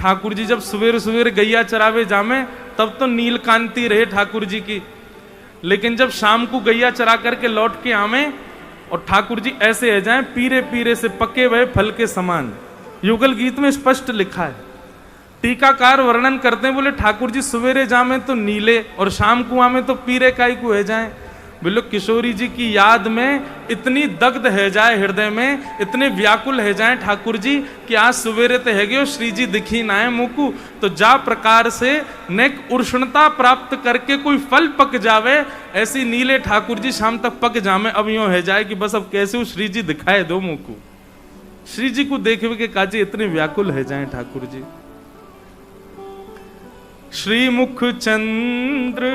ठाकुर जी जब सवेरे सवेरे गैया चरावे जामे तब तो नीलकांति रहे ठाकुर जी की, लेकिन जब शाम को गैया चरा करके लौट के आवे और ठाकुर जी ऐसे है जाए पीरे पीरे से पके हुए फल के समान। युगल गीत में स्पष्ट लिखा है। टीकाकार वर्णन करते हैं, बोले ठाकुर जी सवेरे जामे तो नीले और शाम को आमे तो पीरे काई को है जाए। बोलो किशोरी जी की याद में इतनी दग्ध है जाए हृदय में, इतने व्याकुल है जाए ठाकुर जी कि आज सवेरे ते है गयो श्री जी दिखी ना है मुकु, तो जा प्रकार से नेक उष्णता प्राप्त करके कोई फल पक जावे, ऐसी नीले ठाकुर जी शाम तक पक जामे। अब यूं है जाए कि बस अब कैसे वो श्री जी दिखाए दो मुकु। श्री जी को देखे के काजे इतने व्याकुल है जाए ठाकुर जी। श्री मुख चंद्र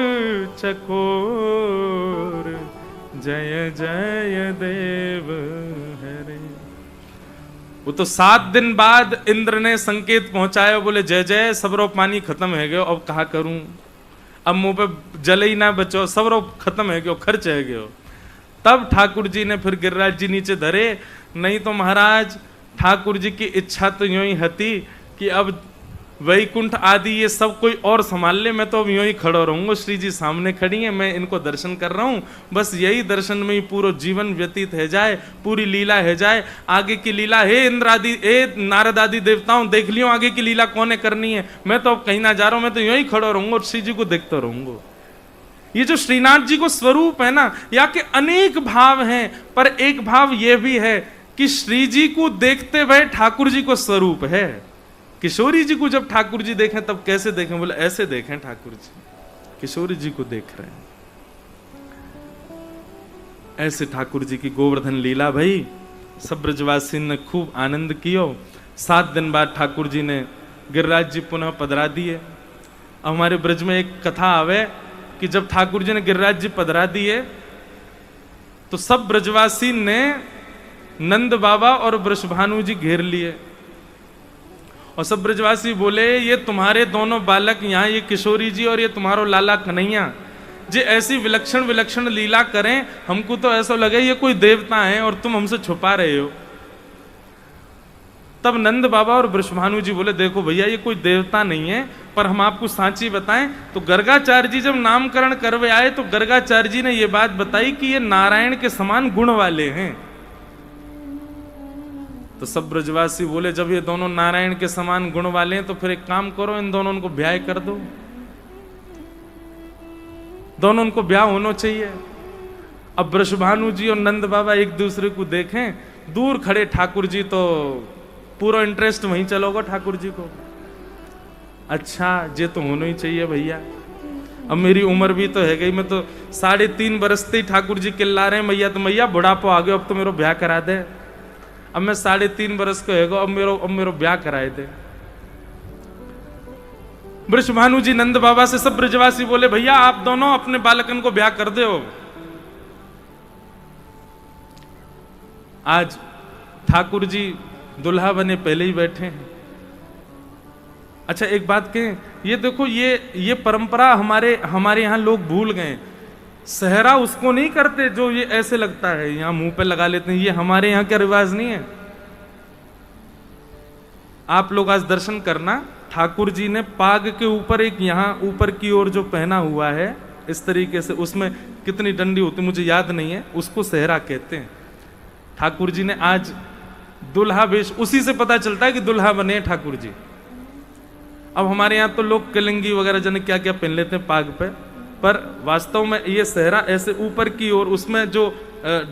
चकोर जय जय देव हरे। वो तो 7 दिन बाद इंद्र ने संकेत पहुंचाया, बोले जय जय सबरो पानी खत्म है गयो, अब कहा करूं, अब मुंह पे जल ही ना बचो, सबरो खत्म है गयो, खर्च है गयो। तब ठाकुर जी ने फिर गिरिराज जी नीचे धरे। नहीं तो महाराज ठाकुर जी की इच्छा तो यूं ही हती कि अब वैकुंठ आदि ये सब कोई और संभाल ले, मैं तो अब यूं ही खड़ा रहूंगा, श्री जी सामने खड़ी है, मैं इनको दर्शन कर रहा हूं, बस यही दर्शन में ही पूरा जीवन व्यतीत है जाए, पूरी लीला है जाए। आगे की लीला हे इंद्र आदि हे नारद आदि देवताओं देख लियो आगे की लीला कौन करनी है, मैं तो अब कहीं ना जा रहा हूं, मैं तो यूं ही खड़ा रहूंगा और श्री जी को देखता रहूंगा। ये जो श्रीनाथ जी को स्वरूप है ना, या के अनेक भाव हैं, पर एक भाव ये भी है कि श्री जी को देखते हुए ठाकुर जी को स्वरूप है। किशोरी जी को जब ठाकुर जी देखें तब कैसे देखें, बोले ऐसे देखें ठाकुर जी, किशोरी जी को देख रहे हैं ऐसे। ठाकुर जी की गोवर्धन लीला भाई सब ब्रजवासी ने खूब आनंद कियो। 7 दिन बाद ठाकुर जी ने गिरिराज जी पुनः पधरा दिए। हमारे ब्रज में एक कथा आवे कि जब ठाकुर जी ने गिरिराज जी पधरा दिए तो सब ब्रजवासी ने नंद बाबा और वृषभानु जी घेर लिए और सब ब्रजवासी बोले ये तुम्हारे दोनों बालक यहाँ, ये किशोरी जी और ये तुम्हारो लाला कन्हैया जे ऐसी विलक्षण विलक्षण लीला करें, हमको तो ऐसा लगे ये कोई देवता है और तुम हमसे छुपा रहे हो। तब नंद बाबा और वृषभानु जी बोले देखो भैया ये कोई देवता नहीं है, पर हम आपको सांची बताएं। तो गर्गाचार्य जी जब नामकरण करवे आए तो गर्गाचार्य जी ने ये बात बताई कि ये नारायण के समान गुण वाले हैं। तो सब ब्रजवासी बोले जब ये दोनों नारायण के समान गुण वाले हैं तो फिर एक काम करो, इन दोनों को ब्याह कर दो, दोनों उनको ब्याह होना चाहिए। अब वृषभानु जी और नंद बाबा एक दूसरे को देखें, दूर खड़े ठाकुर जी तो पूरा इंटरेस्ट वहीं चलोगा ठाकुर जी को। अच्छा ये तो होना ही चाहिए भैया, अब मेरी उम्र भी तो है गई, मैं तो 3.5 बरस से ठाकुर जी चिल्ला रहे हैं मैया तो मैया बुढ़ापा आ गया, अब तो मेरा ब्याह करा दे। अब मैं 3.5 बरस का होगा, अब मेरा ब्याह कराए थे। वृषभानु जी नंद बाबा से सब ब्रजवासी बोले भैया आप दोनों अपने बालकन को ब्याह कर दो। आज ठाकुर जी दुल्हा बने पहले ही बैठे हैं। अच्छा एक बात कहें, ये देखो ये परंपरा हमारे यहाँ लोग भूल गए। सहरा उसको नहीं करते जो ये ऐसे लगता है यहाँ मुंह पे लगा लेते हैं, ये हमारे यहाँ का रिवाज नहीं है। आप लोग आज दर्शन करना, ठाकुर जी ने पाग के ऊपर एक यहाँ ऊपर की ओर जो पहना हुआ है इस तरीके से, उसमें कितनी डंडी होती मुझे याद नहीं है, उसको सहरा कहते हैं। ठाकुर जी ने आज दुल्हा वेश, उसी से पता चलता है कि दुल्हा बने ठाकुर जी। अब हमारे यहाँ तो लोग कलंगी वगैरह जाने क्या क्या पहन लेते हैं पाग पे, पर वास्तव में ये सहरा ऐसे ऊपर की ओर, उसमें जो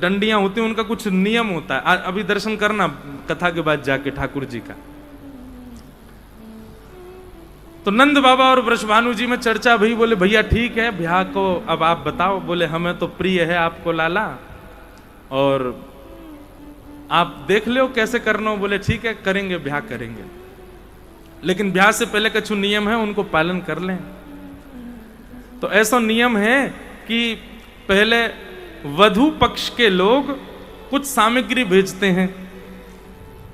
डंडियां होती हैं उनका कुछ नियम होता है। अभी दर्शन करना कथा के बाद जाके ठाकुर जी का। तो नंद बाबा और वृषभानु जी में चर्चा भई, बोले भैया ठीक है ब्याह को अब आप बताओ। बोले हमें तो प्रिय है आपको लाला और आप देख लो कैसे करना हो। बोले ठीक है करेंगे, ब्याह करेंगे, लेकिन ब्याह से पहले कुछ नियम है उनको पालन कर लें। तो ऐसा नियम है कि पहले वधू पक्ष के लोग कुछ सामग्री भेजते हैं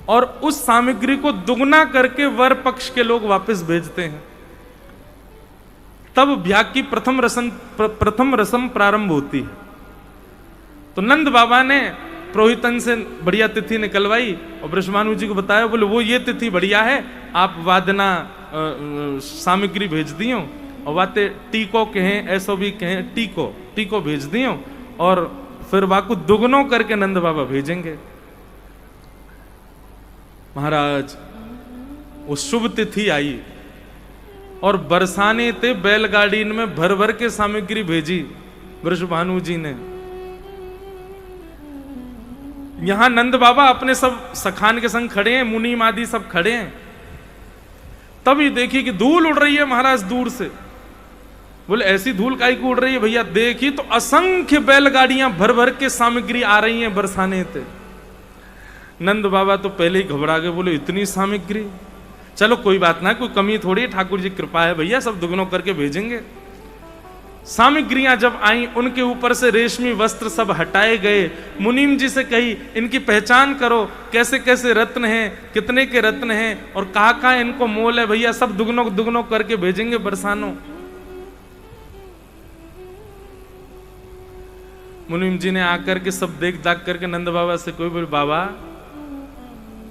और उस सामग्री को दुगना करके वर पक्ष के लोग वापस भेजते हैं। तब ब्याह की प्रथम रस्म प्रारंभ होती है। तो नंद बाबा ने पुरोहितन से बढ़िया तिथि निकलवाई और बृषभानु जी को बताया, बोले वो ये तिथि बढ़िया है, आप वादना सामग्री भेज दियो और वाते टीको कहें, ऐसो भी कहें, टीको भेज दियो और फिर वाकु दुगनो करके नंद बाबा भेजेंगे। महाराज वो शुभ तिथि आई और बरसाने ते बैलगाड़ी में भर भर के सामग्री भेजी वृषभानु जी ने। यहां नंद बाबा अपने सब सखान के संग खड़े हैं, मुनि आदि सब खड़े हैं। तभी देखी कि धूल उड़ रही है महाराज दूर से। बोले ऐसी धूल काई को उड़ रही है भैया? देखी तो असंख्य बैलगाड़ियां भर भर के सामग्री आ रही हैं बरसाने थे। नंद बाबा तो पहले ही घबरा गए, बोले इतनी सामग्री, चलो कोई बात ना, कोई कमी थोड़ी, ठाकुर जी कृपा है भैया, सब दुगनों करके भेजेंगे। सामग्रियां जब आई, उनके ऊपर से रेशमी वस्त्र सब हटाए गए। मुनीम जी से कही इनकी पहचान करो, कैसे कैसे रत्न हैं, कितने के रत्न हैं और कहाँ कहाँ इनको मोल है भैया, सब दुगनों दुगनों करके भेजेंगे बरसानो। मुनीम जी ने आकर के सब देख दाख करके नंद बाबा से कोई बोले, बाबा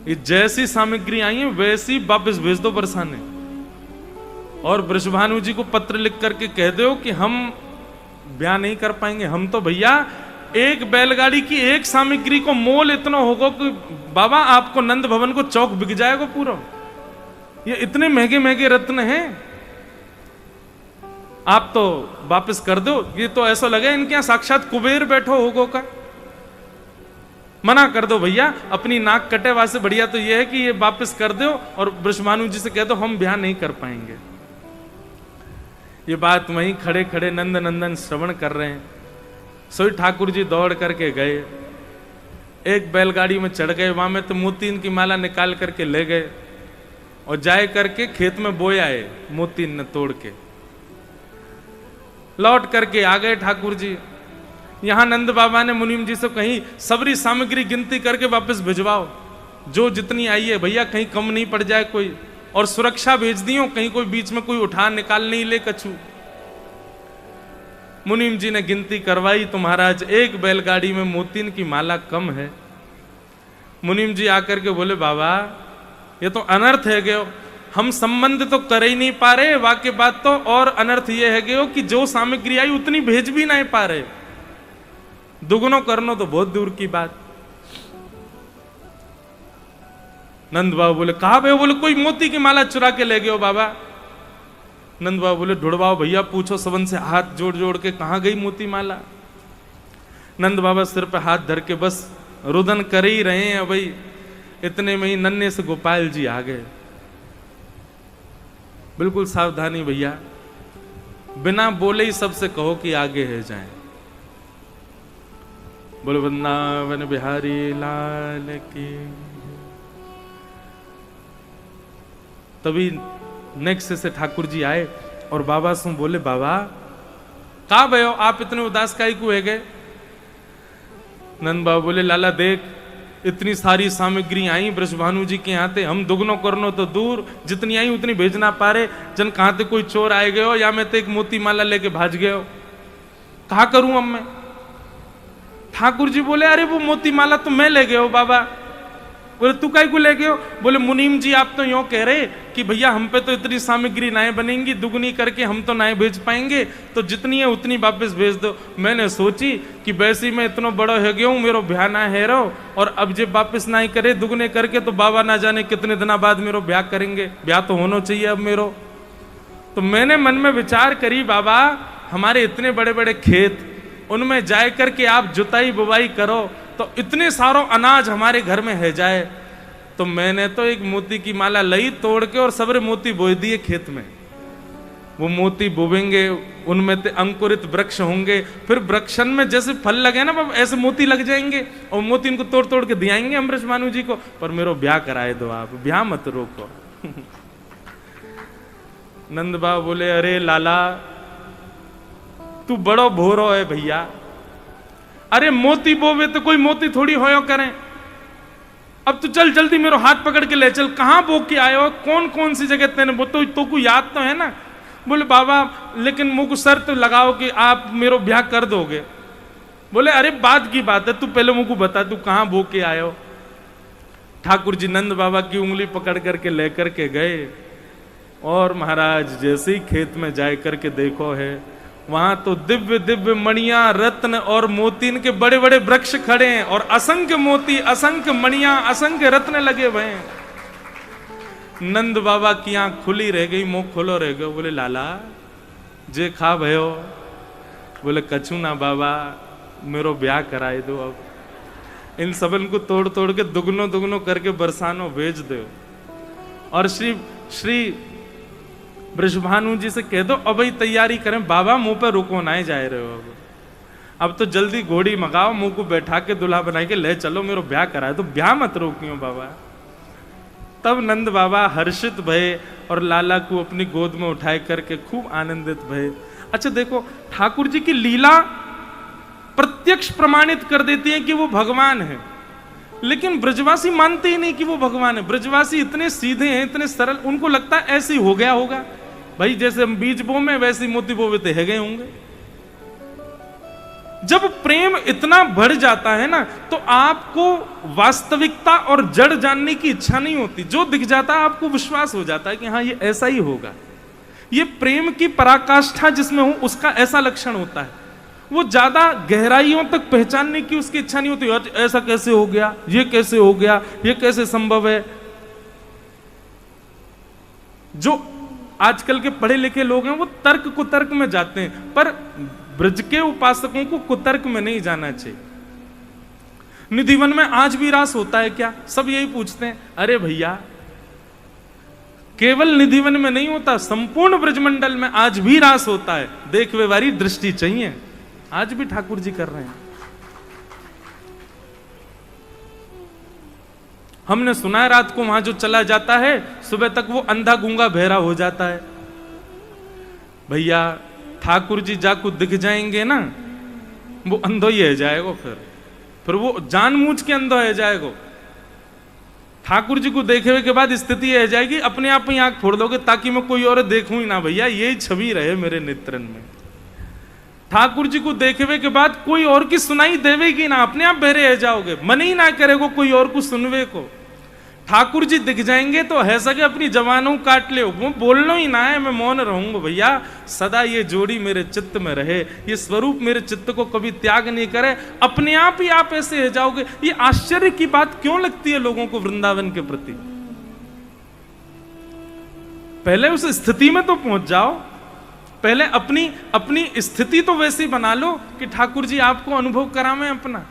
ये जैसी सामग्री आई है वैसी वापस भेज दो बरसाने, और वृषभानु जी को पत्र लिख करके कह दो कि हम ब्याह नहीं कर पाएंगे। हम तो भैया एक बैलगाड़ी की एक सामग्री को मोल इतना होगा कि बाबा आपको नंद भवन को चौक बिक जाएगा पूरा। ये इतने महंगे महंगे रत्न हैं, आप तो वापस कर दो। ये तो ऐसा लगे इनके यहां साक्षात कुबेर बैठो होगो का। मना कर दो भैया, अपनी नाक कटे वासे बढ़िया तो ये है कि ये वापस कर दो और वृषभानु जी से कह दो हम ब्याह नहीं कर पाएंगे। ये बात वहीं खड़े खड़े नंद नंदन श्रवण कर रहे हैं। सोई ठाकुर जी दौड़ करके गए, एक बैलगाड़ी में चढ़ गए, वहां में तो मोतीन की माला निकाल करके ले गए और जाए करके खेत में बोए आए, मोतीन ने तोड़ के लौट करके आ गए ठाकुर जी। यहां नंद बाबा ने मुनीम जी से कहीं सबरी सामग्री गिनती करके वापस भिजवाओ, जो जितनी आई है भैया, कहीं कम नहीं पड़ जाए कोई, और सुरक्षा भेज दियो, कहीं कोई बीच में कोई उठा निकाल नहीं ले कछु। मुनीम जी ने गिनती करवाई तो महाराज एक बैलगाड़ी में मोतीन की माला कम है। मुनीम जी आकर के बोले, बाबा ये तो अनर्थ है गयो, हम संबंध तो कर ही नहीं पा रहे, वाक्य बात तो, और अनर्थ ये है गयो कि जो सामग्री आई उतनी भेज भी नहीं पा रहे, दुगुनो करनो तो बहुत दूर की बात। नंद बाबा बोले, कहा भाई? बोले कोई मोती की माला चुरा के ले गयो बाबा। नंद बाबा बोले, ढूंढवाओ भैया, पूछो सबन से, हाथ जोड़ जोड़ के कहां गई मोती माला। नंद बाबा सिर पे हाथ धर के बस रुदन कर ही रहे हैं भाई। इतने में ही नन्हे से गोपाल जी आ गए। बिल्कुल सावधानी भैया, बिना बोले ही सबसे कहो कि आगे है जाएं। बोलो वृंदावन बिहारी लाल की। तभी नेक्स्ट से ठाकुर जी आए और बाबा से बोले, बाबा कहा भयो, आप इतने उदास काहे को है गए? नंद बाबा बोले, लाला देख इतनी सारी सामग्री आई वृषभानु जी के यहाँ थे, हम दुगनो करनो तो दूर, जितनी आई उतनी भेजना पा रहे। जन कहां ते कोई चोर आए गए हो या मैं तो एक मोती माला लेके भाज गए हो, कहा करूं अब मैं? ठाकुर जी बोले, अरे वो मोती माला तो मैं ले गए हो बाबा। बोले तू काहे को ले गए हो? बोले मुनीम जी आप तो यूं कह रहे कि भैया हम पे तो इतनी सामग्री नाए बनेंगी, दुगनी करके हम तो नाए भेज पाएंगे, तो जितनी है उतनी वापस भेज दो। मैंने सोची कि वैसे मैं इतना बड़ा हो गया हूँ, मेरा ब्याह ना है रहो, और अब जब वापस ना ही करे दुगने करके तो बाबा ना जाने कितने दिनों बाद मेरा ब्याह करेंगे, ब्याह तो होना चाहिए अब मेरो। तो मैंने मन में विचार करी, बाबा हमारे इतने बड़े बड़े खेत, उनमें जाए करके आप जुताई बुवाई करो तो इतने सारो अनाज हमारे घर में है जाए। तो मैंने तो एक मोती की माला लई तोड़ के और सबरे मोती बोए दिए खेत में। वो मोती बोवेंगे, उनमें ते अंकुरित वृक्ष होंगे, फिर वृक्षन में जैसे फल लगे ना ऐसे मोती लग जाएंगे, और मोती इनको तोड़ तोड़ के दियाएंगे हम वृषभानु जी को। पर मेरो ब्याह कराए दो आप, ब्याह मत रोको। नंद बाबा बोले, अरे लाला तू बड़ो भोरो है भैया, अरे मोती बोवे तो कोई मोती थोड़ी होयो करें। अब तू चल जल्दी मेरो हाथ पकड़ के ले चल, कहां बो के आयो, कौन कौन सी जगह तेने वो तो को याद तो है ना। बोले बाबा लेकिन मुझको शर्त लगाओ कि आप मेरो ब्याह कर दोगे। बोले अरे बात की बात है, तू पहले मुझको बता तू कहां भोग के आयो। ठाकुर जी नंद बाबा की उंगली पकड़ करके लेकर के गए और महाराज जैसे ही खेत में जाए करके देखो है, वहां तो दिव्य दिव्य मणियां रत्न और मोतीन के बड़े बड़े वृक्ष खड़े हैं और असंख्य मोती असंख्य मणियां असंख्य रत्न लगे हुए हैं। नंद बाबा की आंख खुली रह गई, मुंह खोलो रह गयो। बोले लाला जे खा भयो। बोले कछु ना बाबा, मेरो ब्याह कराए दो। अब इन सबन को तोड़ तोड़ के दुगनो दुगनो करके बरसानो भेज दो और श्री बृषभानु जी से कह दो अब ही तैयारी करें, बाबा मुंह पे रुको ना ही जाए रहे हो। अब तो जल्दी घोड़ी मंगाओ, मुंह को बैठा के दुल्हा बना के ले चलो, मेरो ब्याह कराए तो ब्याह मत रोकियो बाबा। तब नंद बाबा हर्षित भये और लाला को अपनी गोद में उठाए करके खूब आनंदित भये। अच्छा देखो, ठाकुर जी की लीला प्रत्यक्ष प्रमाणित कर देती है कि वो भगवान है, लेकिन ब्रजवासी मानते ही नहीं कि वो भगवान है। ब्रजवासी इतने सीधे हैं, इतने सरल, उनको लगता है ऐसे ही हो गया होगा भाई, जैसे हम बीज बो में वैसे मोती बोते है गए होंगे। जब प्रेम इतना बढ़ जाता है ना, तो आपको वास्तविकता और जड़ जानने की इच्छा नहीं होती। जो दिख जाता है आपको विश्वास हो जाता है कि हाँ ये ऐसा ही होगा। ये प्रेम की पराकाष्ठा जिसमें हो उसका ऐसा लक्षण होता है। वो ज्यादा गहराइयों तक पहचानने की उसकी इच्छा नहीं होती। ऐसा कैसे हो गया, ये कैसे हो गया, ये कैसे संभव है। जो आजकल के पढ़े लिखे लोग हैं वो तर्क कुतर्क में जाते हैं, पर ब्रज के उपासकों को कुतर्क में नहीं जाना चाहिए। निधिवन में आज भी रास होता है क्या? सब यही पूछते हैं। अरे भैया, केवल निधिवन में नहीं होता, संपूर्ण ब्रजमंडल में आज भी रास होता है। देख व्यवहारी दृष्टि चाहिए, आज भी ठाकुर जी कर रहे हैं। हमने सुना है रात को वहां जो चला जाता है सुबह तक वो अंधा गूंगा बहरा हो जाता है। भैया ठाकुर जी जाको दिख जाएंगे ना, वो अंधो ही है जाएगा, फिर वो जानबूझ के अंधो है जाएगा। ठाकुर जी को देखे हुए के बाद स्थिति है जाएगी, अपने आप ही आंख फोड़ दोगे ताकि मैं कोई और देखूं ही ना। भैया यही छवि रहे मेरे नेत्रन में। ठाकुर जी को देखे हुए के बाद कोई और की सुनाई देवेगी ना, अपने आप बहरे रह जाओगे, मन ही ना करेगो कोई और को सुनवे को। ठाकुर जी दिख जाएंगे तो है सके अपनी जवानों काट ले, वो बोलना ही ना है, मैं मौन रहूंगा। भैया सदा ये जोड़ी मेरे चित्त में रहे, ये स्वरूप मेरे चित्त को कभी त्याग नहीं करे, अपने आप ही आप ऐसे रह जाओगे। ये आश्चर्य की बात क्यों लगती है लोगों को वृंदावन के प्रति? पहले उस स्थिति में तो पहुंच जाओ, पहले अपनी स्थिति तो वैसी बना लो कि ठाकुर जी आपको अनुभव करावें अपना।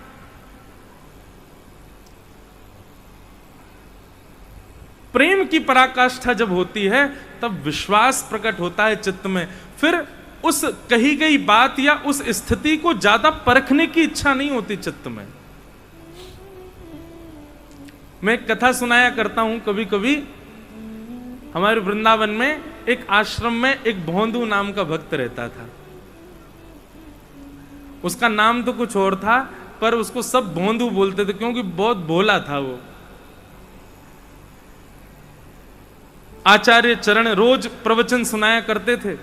प्रेम की पराकाष्ठा जब होती है तब विश्वास प्रकट होता है चित्त में। फिर उस कही गई बात या उस स्थिति को ज्यादा परखने की इच्छा नहीं होती चित्त में। मैं एक कथा सुनाया करता हूं कभी कभी। हमारे वृंदावन में एक आश्रम में एक भोंदू नाम का भक्त रहता था। उसका नाम तो कुछ और था, पर उसको सब भोंदू बोलते थे क्योंकि बहुत भोला था वो। आचार्य चरण रोज प्रवचन सुनाया करते थे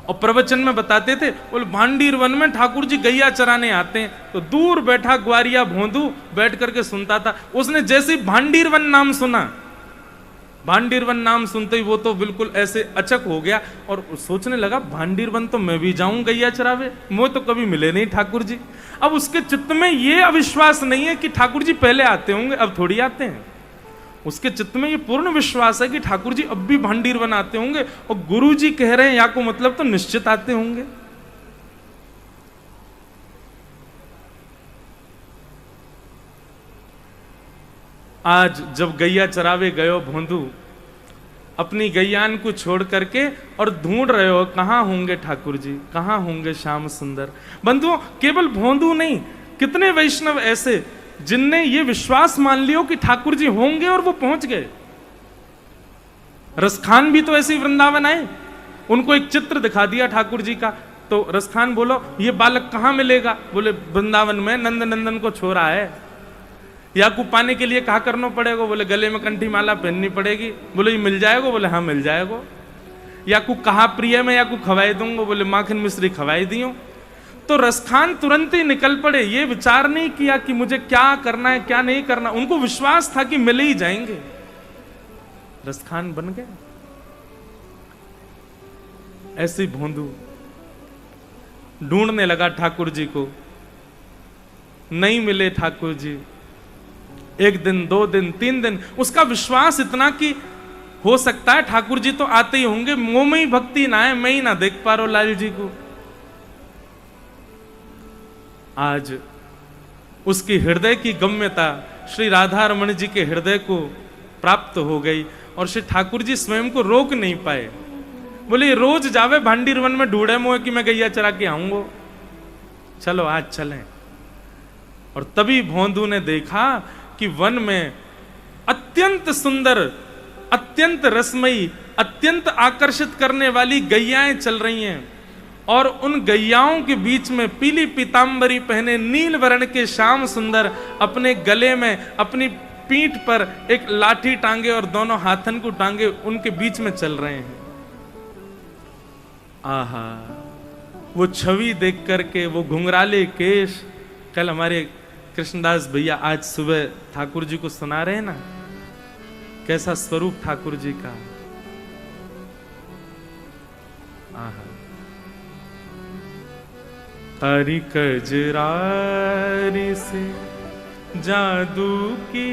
और प्रवचन में बताते थे, बोले भांडीर वन में ठाकुर जी गैया चराने आते हैं। तो दूर बैठा ग्वारिया भोंदू बैठ करके सुनता था। उसने जैसे ही भांडीर वन नाम सुना, भांडीर वन नाम सुनते ही वो तो बिल्कुल ऐसे अचक हो गया और सोचने लगा भांडीर वन तो मैं भी जाऊं गैया चरावे, मुझे तो कभी मिले नहीं ठाकुर जी। अब उसके चित्त में ये अविश्वास नहीं है कि ठाकुर जी पहले आते होंगे, अब थोड़ी आते हैं। उसके चित्त में ये पूर्ण विश्वास है कि ठाकुर जी अब भी भांडीर वन आते होंगे और गुरु जी कह रहे हैं या को मतलब तो निश्चित आते होंगे। आज जब गैया चरावे गयो भोंदू, अपनी गैयान को छोड़ करके और ढूंढ रहे हो कहां होंगे ठाकुर जी, कहां होंगे श्याम सुंदर। बंधुओं, केवल भोंदू नहीं, कितने वैष्णव ऐसे जिनने ये विश्वास मान लियो कि ठाकुर जी होंगे और वो पहुंच गए। रसखान भी तो ऐसे ही वृंदावन आए, उनको एक चित्र दिखा दिया ठाकुर जी का, तो रसखान बोलो ये बालक कहां मिलेगा? बोले वृंदावन में नंद नंदन को छोड़ा है। याकू पाने के लिए कहा करना पड़ेगा? बोले गले में कंठी माला पहननी पड़ेगी। बोले ये मिल जाएगा? बोले हाँ मिल जाएगा। याकू कहा प्रिय में याकू खवाई दूंगा? बोले माखन मिश्री खवाई दियो। तो रसखान तुरंत ही निकल पड़े, ये विचार नहीं किया कि मुझे क्या करना है क्या नहीं करना, उनको विश्वास था कि मिले ही जाएंगे। रसखान बन गए। ऐसे भोंदू ढूंढने लगा ठाकुर जी को, नहीं मिले ठाकुर जी। 1 दिन 2 दिन 3 दिन, उसका विश्वास इतना कि हो सकता है ठाकुर जी तो आते ही होंगे, मुंह में ही भक्ति ना है, मैं ही ना देख पा रहा हूं लाल जी को। आज उसकी हृदय की गम्यता श्री राधा रमण जी के हृदय को प्राप्त हो गई और श्री ठाकुर जी स्वयं को रोक नहीं पाए। बोले रोज जावे भांडीर वन में ढूंढे मोह कि मैं गैया चरा के आऊंगा, चलो आज चलें। और तभी भोंदू ने देखा कि वन में अत्यंत सुंदर, अत्यंत रसमयी, अत्यंत आकर्षित करने वाली गैयाएं चल रही हैं और उन गैयाओं के बीच में पीली पीतांबरी पहने नील वर्ण के श्याम सुंदर अपने गले में अपनी पीठ पर एक लाठी टांगे और दोनों हाथन को टांगे उनके बीच में चल रहे हैं। आहा, वो छवि देख करके, वो घुंघराले केश, कल हमारे कृष्णदास भैया आज सुबह ठाकुर जी को सुना रहे हैं ना, कैसा स्वरूप ठाकुर जी का। आहा, तारी कजरारी से जादू की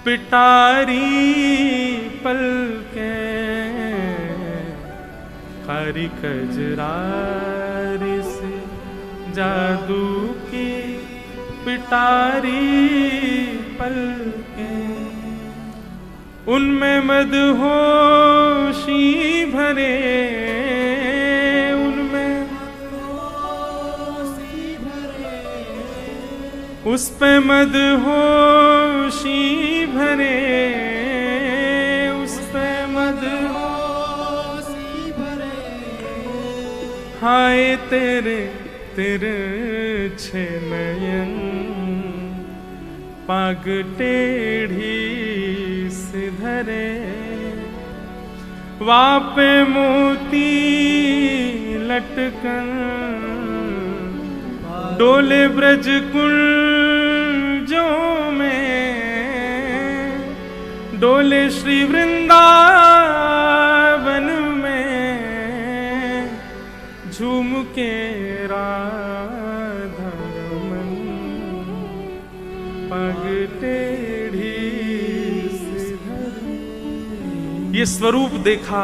पिटारी पलकें, कारी कजरारी से जादू की पिटारी पलकें, उनमें मदहोशी भरे, उनमें उस पे मदहोशी भरे, उस पे मदहोशी भरे, हाय तेरे तेरे छे नयन पाग टेढ़ी सिधरे, वापे मोती लटकन, डोले ब्रज कुंजों में, डोले श्री वृंदावन में, झूम के राधा रमन पग टेढ़ी सिधरे। ये स्वरूप देखा,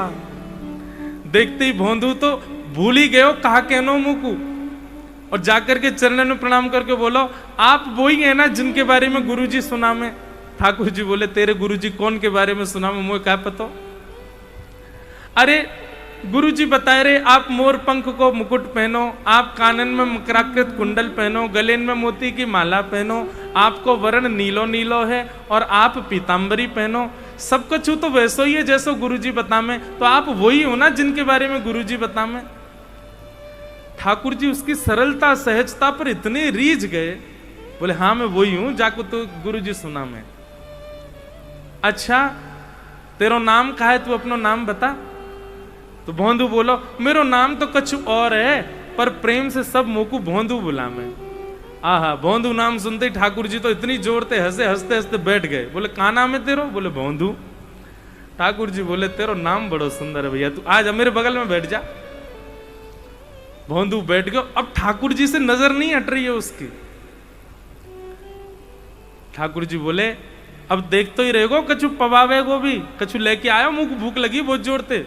देखते ही भोंदू तो भूल ही गयो कहा कहनो मुकू, और जाकर के चरणों में प्रणाम करके बोलो आप वही है ना जिनके बारे में गुरुजी सुना में। ठाकुर जी बोले तेरे गुरुजी कौन के बारे में सुना में, मुझे क्या पता। अरे गुरुजी बताए रहे आप मोर पंख को मुकुट पहनो, आप कानन में मकराकृत कुंडल पहनो, गले में मोती की माला पहनो, आपको वर्ण नीलो नीलो है और आप पीतांबरी पहनो। सब कुछ तो वैसो ही है जैसो गुरुजी बता में, तो आप वही हो ना जिनके बारे में गुरुजी बता में। ठाकुर जी उसकी सरलता सहजता पर इतने रीझ गए, बोले हाँ मैं वही हूं जाको तो गुरुजी सुना में। अच्छा तेरो नाम का है, तू अपनो नाम बता। तो भोंदू बोलो मेरो नाम तो कुछ और है, पर प्रेम से सब मोकू भोंदू बुला में। आहा, भोंदू नाम सुनते ही ठाकुर जी तो इतनी जोर से हंसते हंसते बैठ गए। बोले का नाम है तेरो? बोले भोंदू। ठाकुर जी बोले तेरो नाम बड़ो सुंदर है भैया, तू आज मेरे बगल में बैठ जा। भोंदू बैठ गयो। अब ठाकुर जी से नजर नहीं हट रही है उसकी। ठाकुर जी बोले अब देख तो ही रहेगो, कछु पवावेगो भी, कछु लेके आयो, मुंह को भूख लगी बहुत जोर से।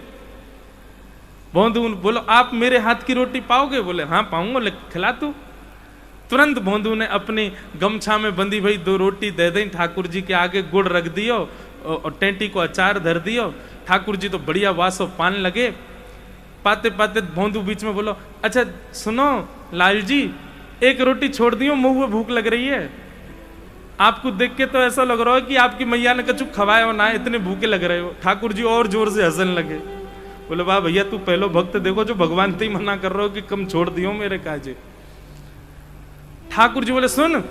भोंदू बोलो आप मेरे हाथ की रोटी पाओगे? बोले हाँ पाऊंगा, ले खिला तू। तुरंत भोंदू ने अपनी गमछा में बंदी भाई 2 रोटी दे दी ठाकुर जी के आगे, गुड़ रख दियो और टेंटी को अचार धर दियो। ठाकुर जी तो बढ़िया वासो पान लगे। पाते पाते भोंदू बीच में बोलो अच्छा सुनो लाल जी, एक रोटी छोड़ दियो, मुंह में भूख लग रही है। आपको देख के तो ऐसा लग रहा है कि आपकी मैया ने कछु खवाया हो ना, इतने भूखे लग रहे हो। ठाकुर जी और जोर से हंसने लगे। बोले वाह भैया तू पहलो भक्त देखो जो भगवान ते ही मना कर रहे हो कि कम छोड़ दियो मेरे काजे। ठाकुर जी बोले सुन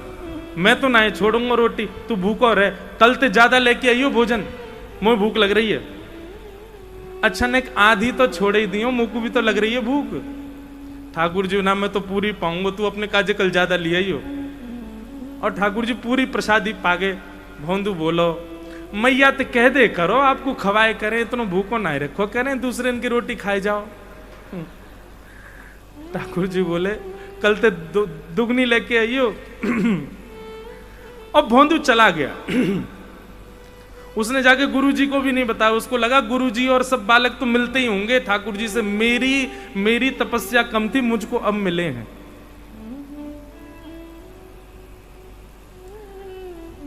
मैं तो नहीं छोड़ूंगा रोटी, तू भूखो रहे, कल ते ज्यादा लेके आइयो भोजन, मुझे भूख लग रही है। अच्छा ने आधी तो छोड़ ही दियो, मुझको भी तो लग रही है भूख। ठाकुर जी ना मैं तो पूरी पाऊंगा, तू अपने काजे कल ज्यादा लिया ही हो। और ठाकुर जी पूरी प्रसादी पागे। भोंदू बोलो मैया तो कह दे करो आपको खवाए करें, इतना भूखो ना रखो करें, दूसरे इनकी रोटी खाए जाओ। ठाकुर जी बोले कल ते दुगनी लेके आइयो। और भोंदू चला गया। उसने जाके गुरुजी को भी नहीं बताया, उसको लगा गुरुजी और सब बालक तो मिलते ही होंगे ठाकुर जी से, मेरी तपस्या कम थी, मुझको अब मिले हैं।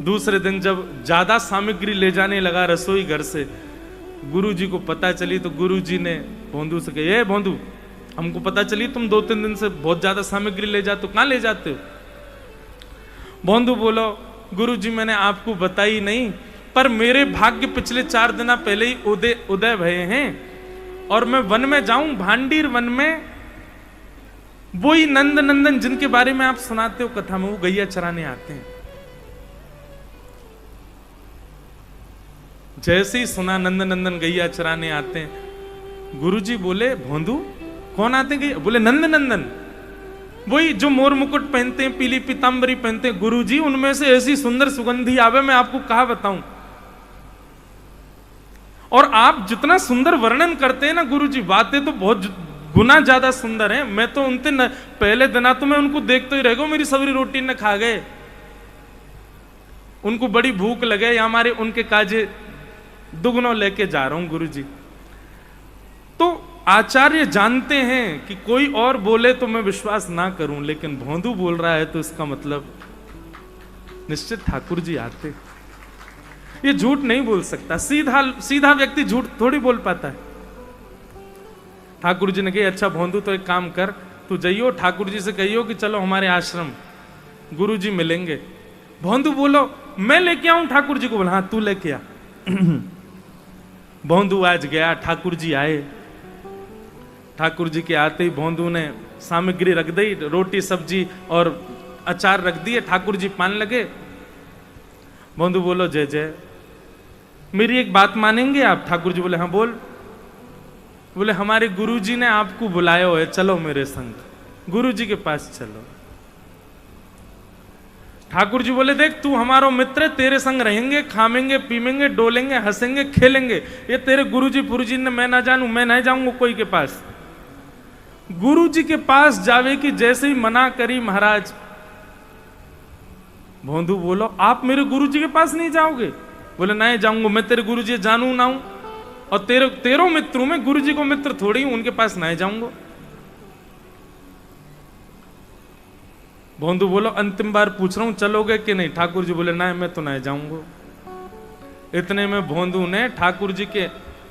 दूसरे दिन जब ज्यादा सामग्री ले जाने लगा रसोई घर से, गुरुजी को पता चली तो गुरुजी ने भोंदू से कहा, भोंदू हमको पता चली तुम 2-3 दिन से बहुत ज्यादा सामग्री ले जाते हो, कहां ले जाते हो? भोंदू बोलो गुरुजी मैंने आपको बताई नहीं, पर मेरे भाग्य पिछले 4 दिन पहले ही उदय भये हैं, और मैं वन में जाऊं, भांडीर वन में, वही नंद नंदन जिनके बारे में आप सुनाते हो कथा में, वो गैया चराने आते हैं। जैसे ही सुना नंद नंदन गैया चराने आते हैं, गुरुजी बोले भोंदू कौन आते हैं? बोले नंद नंदन, वही जो मोर मुकुट पहनते हैं, पीली पीतांबरी पहनते हैं। गुरुजी उनमें से ऐसी सुंदर सुगंधी आवे, मैं आपको कहा बताऊं। और आप जितना सुंदर वर्णन करते हैं ना गुरुजी, बातें तो बहुत गुना ज्यादा सुंदर हैं। मैं तो उनते पहले दिना तो मैं उनको देखते ही रह गया, मेरी सबरी रोटी न खा गए, उनको बड़ी भूख लगे, या हमारे उनके काजे दुगनों लेके जा रहा हूं गुरुजी। तो आचार्य जानते हैं कि कोई और बोले तो मैं विश्वास ना करूं, लेकिन भोंदू बोल रहा है तो इसका मतलब निश्चित ठाकुर जी आते। ये झूठ नहीं बोल सकता, सीधा व्यक्ति झूठ थोड़ी बोल पाता है। ठाकुर जी ने कहा अच्छा भोंदू तो एक काम कर, तू जाइयो ठाकुर जी से कहियो कि चलो हमारे आश्रम, गुरु जी मिलेंगे। भोंदू बोलो मैं लेके आऊं ठाकुर जी को? बोला हाँ तू लेके आ। भोंदू आज गया, ठाकुर जी आए। ठाकुर जी के आते ही भोंदू ने सामग्री रख दी, रोटी सब्जी और अचार रख दिए। ठाकुर जी पान लगे। भोंदू बोलो जय जय, मेरी एक बात मानेंगे आप? ठाकुर जी बोले हाँ बोल। बोले हमारे गुरुजी ने आपको बुलाया है, चलो मेरे संग, गुरुजी के पास चलो। ठाकुर जी बोले देख तू हमारा मित्र है, तेरे संग रहेंगे, खामेंगे पीमेंगे डोलेंगे हंसेंगे खेलेंगे। ये तेरे गुरुजी पुरुजी ने मैं ना जानू, मैं नहीं जाऊंगा कोई के पास। गुरुजी के पास जावे की जैसे ही मना करी महाराज। भोंदू बोलो आप मेरे गुरुजी के पास नहीं जाओगे? बोले नहीं जाऊंगा, मैं तेरे गुरुजी जानू ना हूं, और तेरो मित्र हूं मैं, गुरुजी को मित्र थोड़ी हूं, उनके पास नहीं जाऊंगा। भोंदू बोलो अंतिम बार पूछ रहा हूं चलोगे कि नहीं? ठाकुर जी बोले नहीं मैं तो नहीं जाऊंगा। इतने में भोंदू ने ठाकुर जी के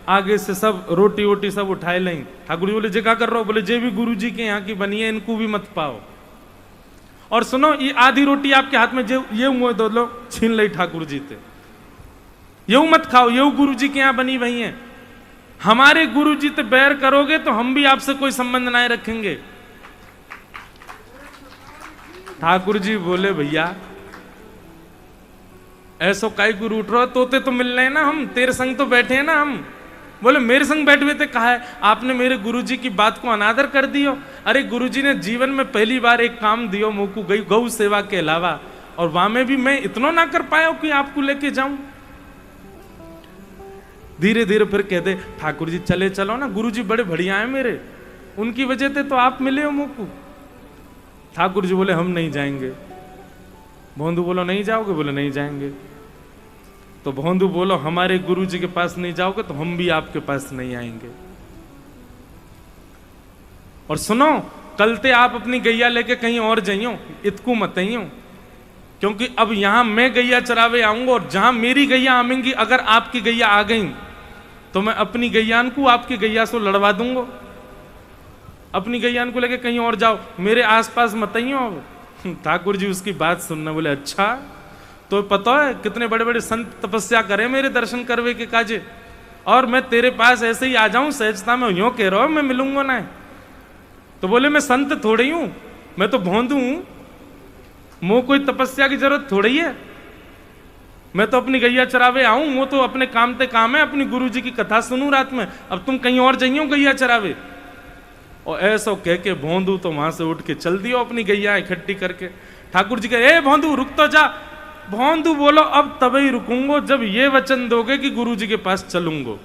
आगे से सब रोटी वोटी सब उठाए ली। ठाकुर जी बोले जे क्या कर रहे हो? बोले जे भी गुरु जी के यहाँ की बनी है इनको भी मत पाओ, और सुनो ये आधी रोटी आपके हाथ में ये मुंह दो लो, छीन ली ठाकुर जी थे, ये मत खाओ, ये गुरु जी के यहाँ बनी वही है। हमारे गुरु जी से बैर करोगे तो हम भी आपसे कोई संबंध नहीं रखेंगे। ठाकुर जी बोले भैया ऐसो काई गुरु उठ रहा, तोते तो मिल रहे हैं ना, हम तेरे संग तो बैठे हैं ना हम। बोले मेरे संग बैठे हुए थे, कहा है आपने मेरे गुरुजी की बात को अनादर कर दियो। अरे गुरुजी ने जीवन में पहली बार एक काम दियो मोकू, गौ सेवा के अलावा, और वहां में भी मैं इतना ना कर पाया कि आपको लेके जाऊं। धीरे धीरे फिर कहते ठाकुर जी चले चलो ना, गुरुजी बड़े बढ़िया हैं मेरे, उनकी वजह से तो आप मिले हो मोकू। ठाकुर जी बोले हम नहीं जाएंगे। भोंदू बोलो नहीं जाओगे? बोले नहीं जाएंगे। तो भोंदू बोलो हमारे गुरु जी के पास नहीं जाओगे तो हम भी आपके पास नहीं आएंगे। और सुनो कलते आप अपनी गैया लेके कहीं और जाइयो, इतकू मत आइयो, क्योंकि अब यहां मैं गैया चरावे आऊंगा, और जहां मेरी गैया आवेंगी अगर आपकी गैया आ गई तो मैं अपनी गैयान को आपकी गैया से लड़वा दूंगा। अपनी गैयान को लेके कहीं और जाओ, मेरे आसपास मत आइयो। ठाकुर जी उसकी बात सुनना। बोले अच्छा तो पता है कितने बड़े बड़े संत तपस्या करे मेरे दर्शन करवे के काजे, और मैं तेरे पास ऐसे ही आ जाऊं सहजता में, यूं कह रहा हूं मैं मिलूंगा ना? तो बोले मैं संत थोड़ी हूं, मैं तो भोंदू हूं, मुझे कोई तपस्या की जरूरत थोड़ी है, मैं तो अपनी गैया चरावे आऊं, वो तो अपने काम ते काम है, अपनी गुरु जी की कथा सुनूं रात में। अब तुम कहीं और जाइयो गैया चरावे। और ऐसा कह के भोंदू तो वहां से उठ के चल दियो अपनी गैया इकट्ठी करके। ठाकुर जी कहे, ए भोंदू रुक तो जा। भोंदू बोलो, अब तभी रुकूंगो जब ये वचन दोगे कि गुरु जी के पास चलूंगो।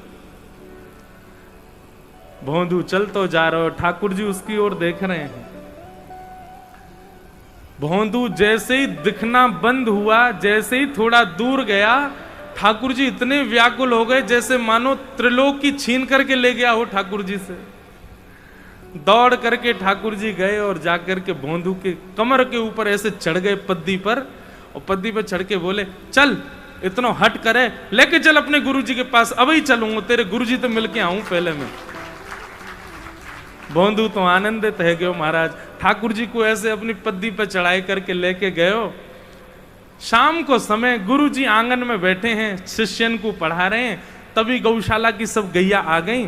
भोंदू चल तो जा रहे हो, ठाकुर जी उसकी ओर देख रहे हैं। भोंदू जैसे ही दिखना बंद हुआ, जैसे ही थोड़ा दूर गया, ठाकुर जी इतने व्याकुल हो गए जैसे मानो त्रिलोक की छीन करके ले गया हो ठाकुर जी से। दौड़ करके ठाकुर जी गए और जाकर के भोंदू के कमर के ऊपर ऐसे चढ़ गए पद्दी पर, और पद्दी पर चढ़ के बोले, चल इतना हट करे, लेके चल अपने गुरु जी के पास, अभी चलूंगा, तेरे गुरु जी तो मिलके आऊं पहले मैं। भोंदू तो आनंदित है गयो, महाराज ठाकुर जी को ऐसे अपनी पद्दी पर चढ़ाई करके लेके गयो। शाम को समय गुरु जी आंगन में बैठे हैं, शिष्यन को पढ़ा रहे हैं, तभी गौशाला की सब गैया आ गई।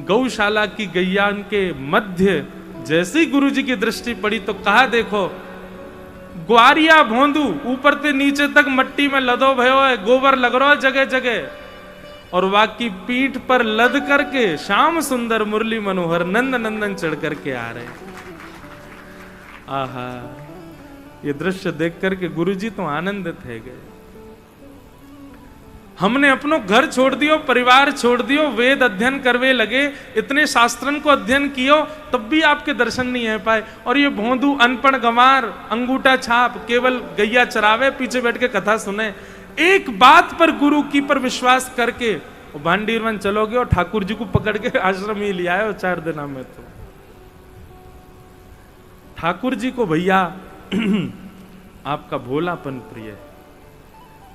गौशाला की गैया के मध्य जैसे ही गुरु जी की दृष्टि पड़ी तो कहा, देखो ग्वारिया भोंदू ऊपर से नीचे तक मट्टी में लदो भयो है, गोबर लग रहा है जगह जगह, और वाकी पीठ पर लद करके श्याम सुंदर मुरली मनोहर नंद नंदन चढ़ करके आ रहे। आहा, ये दृश्य देख करके गुरुजी तो आनंदित है गए। हमने अपनो घर छोड़ दियो, परिवार छोड़ दियो, वेद अध्ययन करवे लगे, इतने शास्त्रन को अध्ययन कियो, तब भी आपके दर्शन नहीं है पाए। और ये भोंदू अनपढ़ गंवार, अंगूठा छाप, केवल गैया चरावे, पीछे बैठ के कथा सुने। एक बात पर गुरु की पर विश्वास करके भांडीरवन चलोगे और ठाकुर जी को पकड़ के आश्रम ही ले आए 4 दिनों में। तो ठाकुर जी को भैया आपका भोलापन प्रिय है।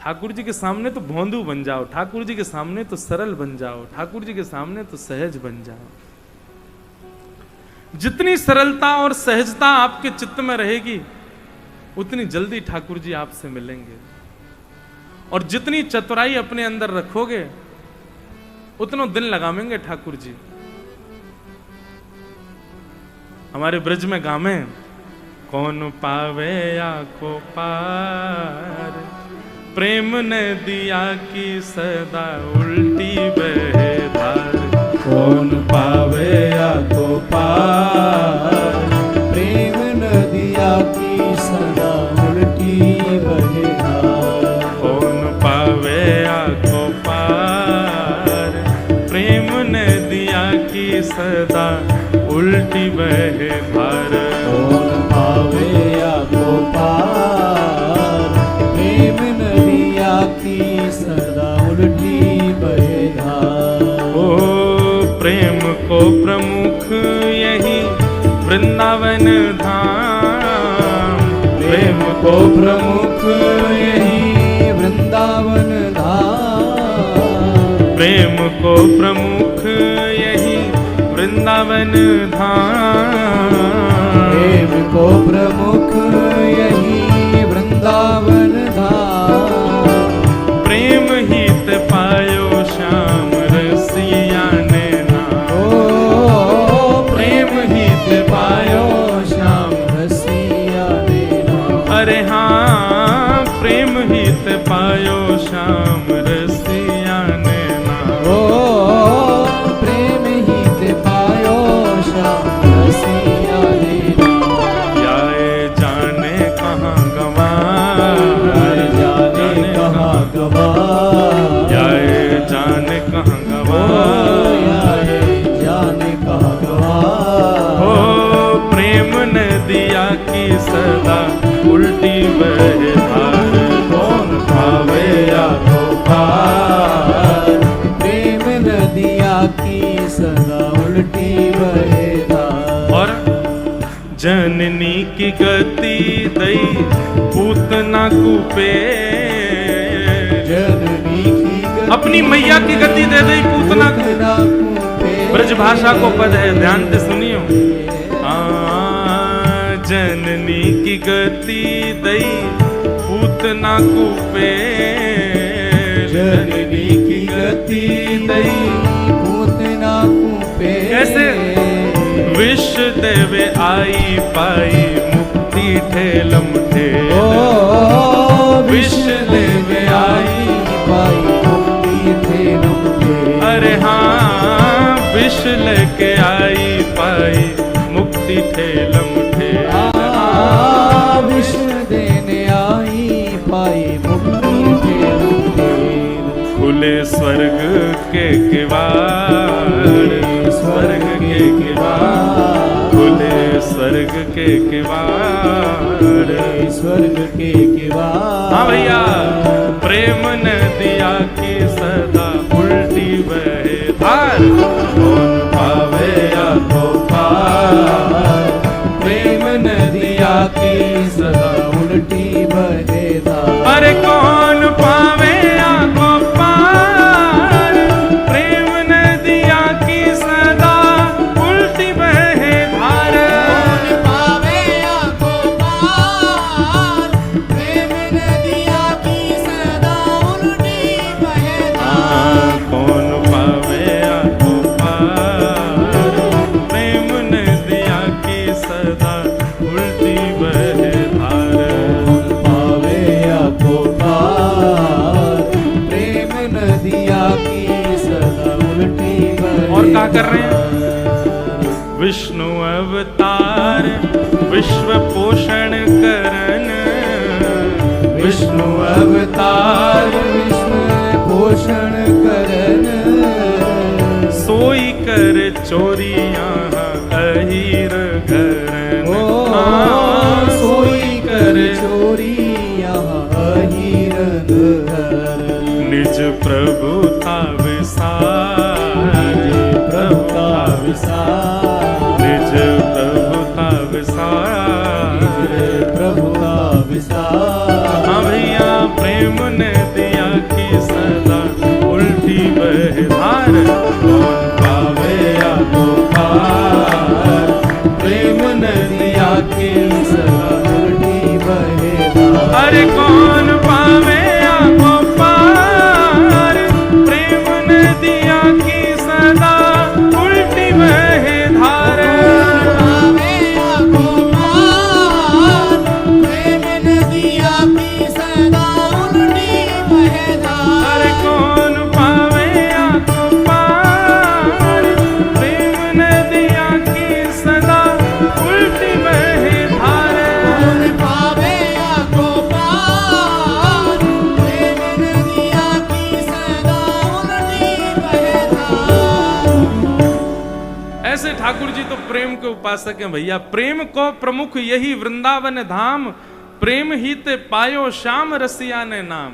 ठाकुर जी के सामने तो भोंदू बन जाओ, ठाकुर जी के सामने तो सरल बन जाओ, ठाकुर जी के सामने तो सहज बन जाओ। जितनी सरलता और सहजता आपके चित्त में रहेगी, उतनी जल्दी ठाकुर जी आपसे मिलेंगे। और जितनी चतुराई अपने अंदर रखोगे, उतना दिन लगावेंगे ठाकुर जी। हमारे ब्रज में गामे, कौन पावे आँखों पार, प्रेम ने दिया की सदा उल्टी बहे धार। कौन पावे आँखों पार, प्रेम ने दिया की सदा उल्टी बहे धार। कौन पावे आँखों पार, प्रेम ने दिया की सदा उल्टी बहे धार। कौन पावे आँखों पार, प्रेम ने दिया की सदा उल्टी बहे धार। ओ प्रेम को प्रमुख यही वृंदावन धाम, प्रेम को प्रमुख यही वृंदावन धाम। प्रेम को प्रमुख यही वृंदावन धाम। प्रेम को प्रमुख यही वृंदावन धाम। प्रेम हित पायो श्याम रसिया ने नाम। ओ प्रेम हित पायो श्याम रसिया ने नाम। अरे हाँ, प्रेम हित पायो श्याम रसिया ने नाम। ओ प्रेम हित पायो श्याम रसिया ने नाम। याए जाने कहाँ गवा, जाने कहाँ गवा, याए जाने कहाँ गवा, जाने कहाँ गवा। हो प्रेम ने दिया की सदा उल्टी बहे धार। कौन पावे आँखों पार, प्रेम नदिया की सदा उल्टी बहे धार। और जननी की गति दई पूतना कूपे, जननी की गति अपनी मैया की गति दे दई पूतना को। पूतना कूपे। ब्रज भाषा को पद है, ध्यान से सुनियो। जननी की गति दई पूतना कूपे, जननी की गति दई पूतना कूपे। कैसे? विष देवे आई पाई मुक्ति ठेलम ठे। ओ विष देवे आई पाई मुक्ति ठेलम ठे। अरे हाँ, विष लेके आई पाई मुक्ति ठेलम ठेल। विष देने आई पाई मुक्ति ठेलम ठेल। खुले स्वर्ग के किवाड़, स्वर्ग के किवाड़, खुले स्वर्ग के किवाड़, स्वर्ग के किवाड़। हाँ भैया, प्रेम नदिया की सदा उल्टी बहे धार, कौन पावे या को पार। प्रेम नदिया की सदा उल्टी बहे धार। अरे कौन पावे या को पार, प्रेम नदिया की सदा उल्टी बहे धार। कौन पावे या को पार, प्रेम नदिया की सदा उल्टी बहे धार। कौन पावे या को पार, प्रेम नदिया की सदा उल्टी बहे धार। पावे या को पार, प्रेम नदिया की सदा उल्टी बहे। और क्या कर रहे हैं? विष्णु अवतार विश्व पोषण करन, विष्णु अवतार विश्व पोषण करन। सोई कर चोरियां अहीर घरन। सोई कर चोरी यहाँ अहीरन घर। निज प्रभुता विसार, प्रभुता विसार। निज प्रभुता विसार, प्रभुता विसार। हाँ भैया, प्रेम नदिया की सदा उल्टी बहे धार। कौन पावे या को पार, प्रेम नदिया की सदा उल्टी बहे धार। अरे कौन पावे या को पार, प्रेम नदिया की सदा उल्टी बहे धार। पावे या को पार, प्रेम नदिया की सदा उल्टी बहे धार। अरे कौन पावे या को पार, प्रेम नदिया की सदा उल्टी बहे धार। कौन पावे या को पार, प्रेम नदिया की सदा उल्टी बहे धार। ऐसे ठाकुर जी तो प्रेम के उपासक हैं भैया। प्रेम को प्रमुख यही वृंदावन धाम, प्रेम ही ते पायो श्याम रसिया ने नाम।